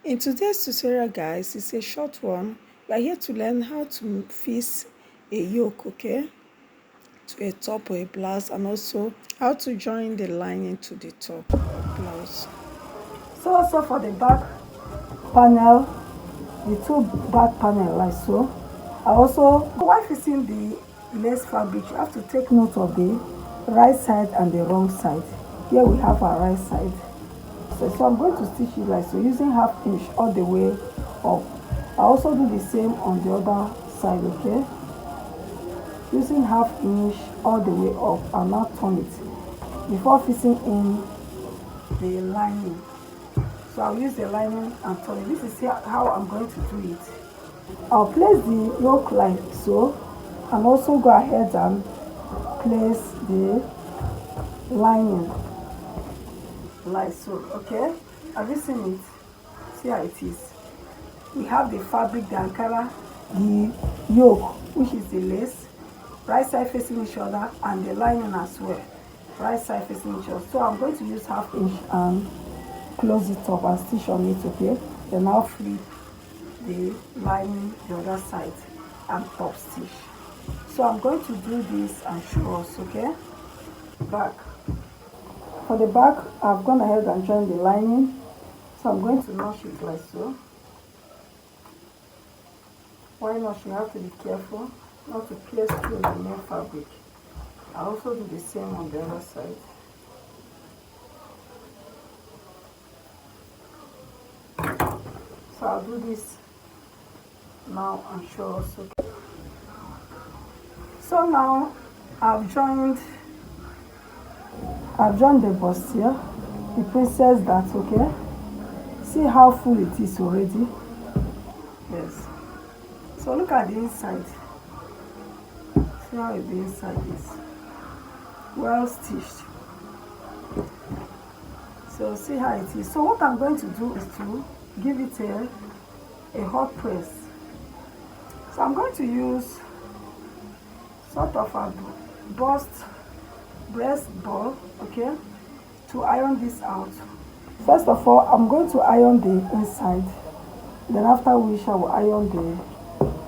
In today's tutorial, guys, it's a short one. We are here to learn how to fix a yoke, okay, to a top or a blouse, and also how to join the lining to the top blouse. So also for the back panel, the two back panel like so. While fixing the lace fabric, you have to take note of the right side and the wrong side. Here we have our right side. So I'm going to stitch it like so, using ½ inch all the way up. I also do the same on the other side, okay? Using ½ inch all the way up, and now turn it before fixing in the lining. So I'll use the lining and turn it. This is how I'm going to do it. I'll place the yoke like so, and also go ahead and place the lining like so, okay? Have you seen it? See how it is. We have the fabric, the ankara, the yoke, which is the lace, right side facing each other, and the lining as well, right side facing each other. So I'm going to use ½ inch and close it up and stitch on it, okay? Then I'll flip the lining the other side and top stitch. So I'm going to do this and show us, okay? Back. For the back, I've gone ahead and joined the lining. So I'm going to notch it like so. Why not? You have to be careful not to pierce through the main fabric. I also do the same on the other side. So I'll do this now and show us, okay? So now I've joined the bustier, the princess dart, okay? See how full it is already? Yes. So look at the inside. See how the inside is. Well stitched. So see how it is. So what I'm going to do is to give it a hot press. So I'm going to use sort of a breast ball, okay, to iron this out. First of all, I'm going to iron the inside, then after which I will iron the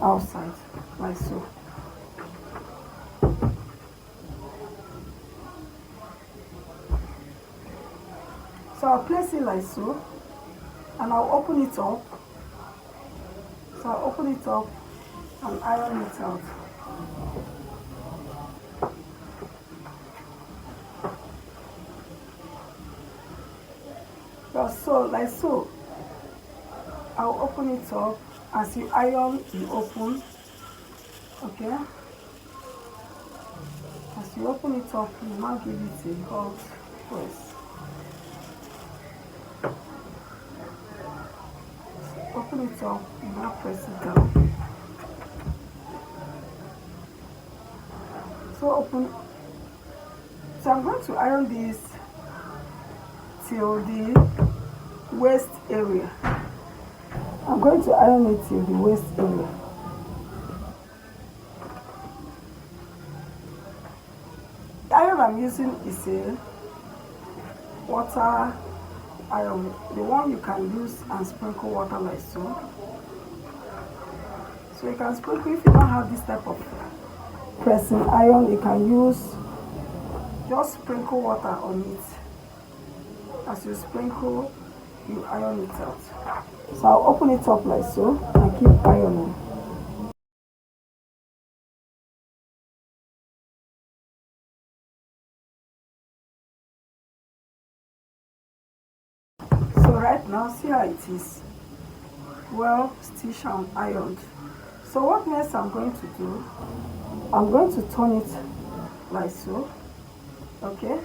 outside, like so. So I'll place it like so, and I'll open it up. So I'll open it up and iron it out. So like so, I'll open it up. As you iron, you open, okay? As you open it up, you now give it a hot press. Open it up, you now press it down. So open. So I'm going to iron this till the waist area. I'm going to iron it till the waist area. The iron I'm using is a water iron, the one you can use and sprinkle water like so. So you can sprinkle. If you don't have this type of pressing iron, you can use just sprinkle water on it. As you sprinkle, you iron it out. So I'll open it up like so and keep ironing. So right now, see how it is. Well stitched and ironed. So what next I'm going to do, I'm going to turn it like so, okay?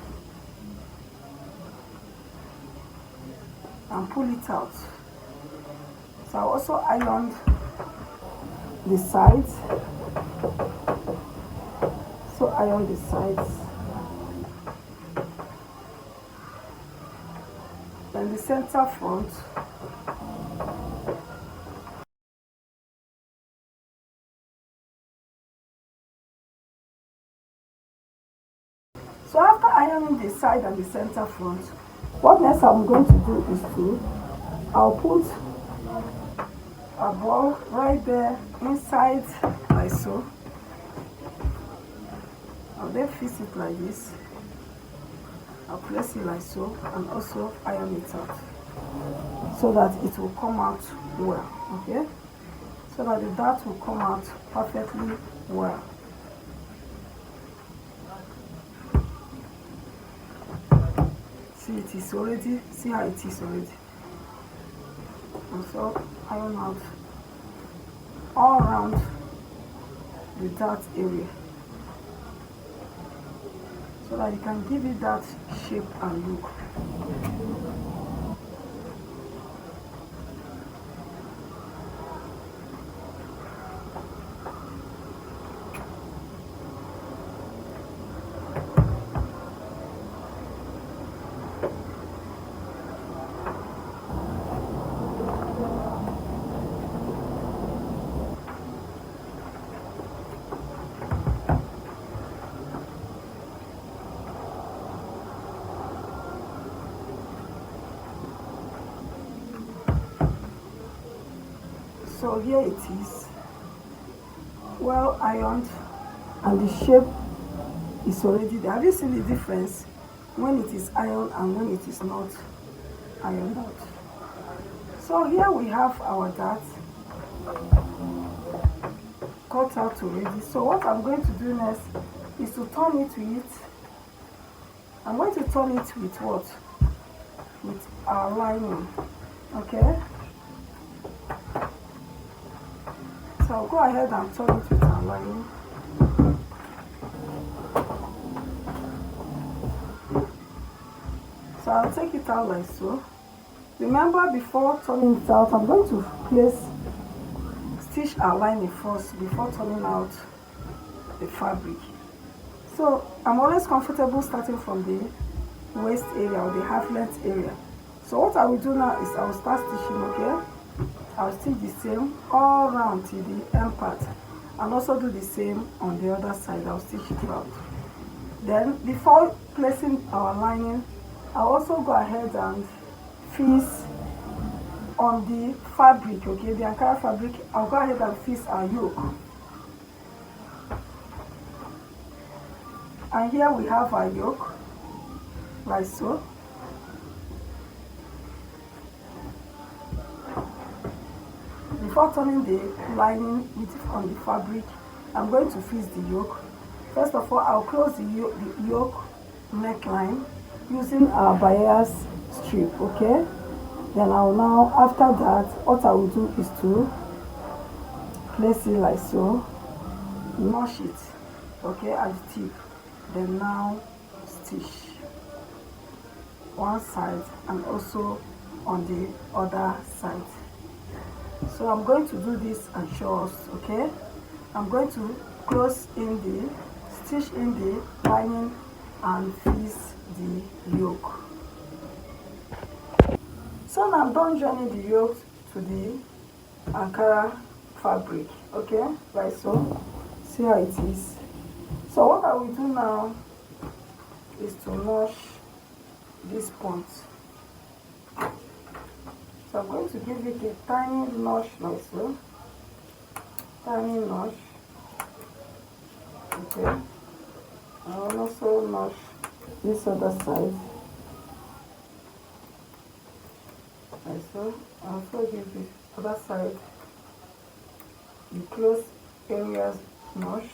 And pull it out. So I also ironed the sides. So iron the sides. Then the center front. So after ironing the side and the center front, what next I'm going to do is I'll put a ball right there inside, like so. I'll then fix it like this. I'll place it like so and also iron it out so that it will come out well, okay? So that the dart will come out perfectly well. See, it is already, see how it is already. And so iron out all around the dart area so that you can give it that shape and look. So here it is, well ironed, and the shape is already there. Have you seen the difference when it is ironed and when it is not ironed out? So here we have our dart cut out already. So what I'm going to do next is to turn it with, I'm going to turn it with what? With our lining, okay? So I'll go ahead and turn it with our lining. So I'll take it out like so. Remember, before turning it out, I'm going to stitch our lining first before turning out the fabric. So I'm always comfortable starting from the waist area or the half length area. So what I will do now is I will start stitching, okay? I'll stitch the same all around till the end part, and also do the same on the other side. I'll stitch it out. Then before placing our lining, I'll also go ahead and fix on the fabric, okay, the Ankara fabric. I'll go ahead and fix our yoke. And here we have our yoke, like so. Before turning the lining on the fabric, I'm going to fix the yoke. First of all, I'll close the yoke neckline using our bias strip, okay? Then I'll now, after that, what I will do is to place it like so, notch it, okay, at the tip. Then now stitch one side and also on the other side. So I'm going to do this and show us, okay? I'm going to close in the, stitch in the lining and fix the yoke. So now I'm done joining the yoke to the Ankara fabric, okay? Like so. See how it is. So what I will do now is to notch this point. So I'm going to give it a tiny notch like so. Tiny notch. Okay. I will also notch this other side. Like so. I also give the other side the close areas notch.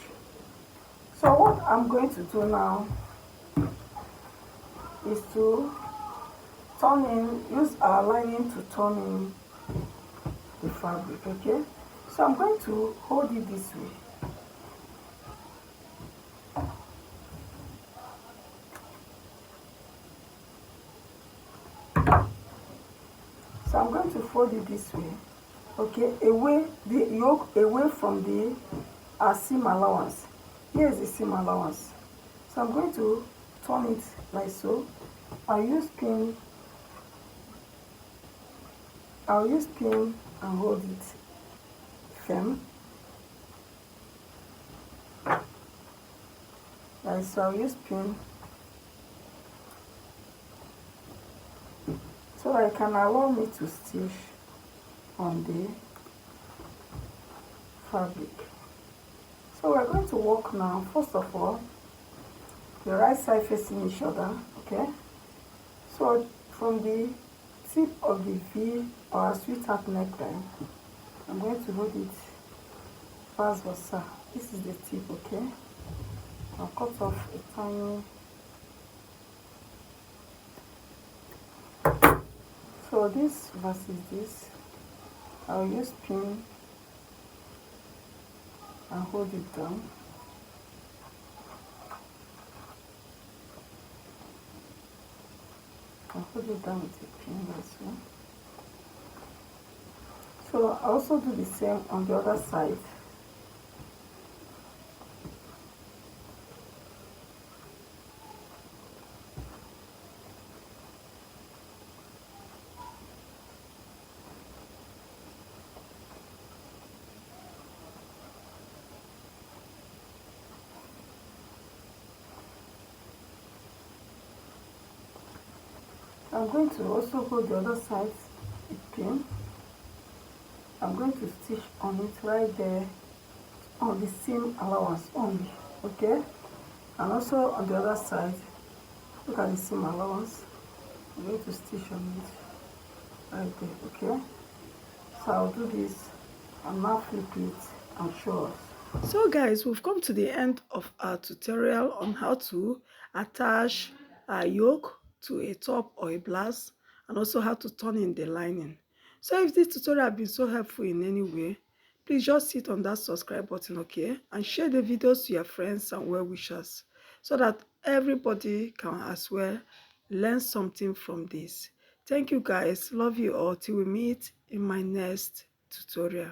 So what I'm going to do now is to turn in, use our lining to turn in the fabric, okay? So I'm going to hold it this way. So I'm going to fold it this way, okay? Away the yoke away from the seam allowance. Here is the seam allowance. So I'm going to turn it like so. I'll use pin and hold it firm. Like so, I'll use pin so that it can allow me to stitch on the fabric. So we're going to work now. First of all, the right side facing each other, okay? So from the tip of the V or sweetheart neckline, I'm going to hold it vice versa. This is the tip, okay? I'll cut off a tiny. So this versus this, I'll use pin and hold it down. I'll hold it down with a pin as well. So I also do the same on the other side. I'm going to also hold the other side with pin. I'm going to stitch on it right there on the seam allowance only, okay? And also on the other side, look at the seam allowance. I'm going to stitch on it right there, okay? So I'll do this and now flip it and show us. So guys, we've come to the end of our tutorial on how to attach a yoke to a top or a blouse, and also how to turn in the lining. So if this tutorial has been so helpful in any way, please just hit on that subscribe button, okay, and share the videos to your friends and well-wishers so that everybody can as well learn something from this. Thank you guys, love you all till we meet in my next tutorial.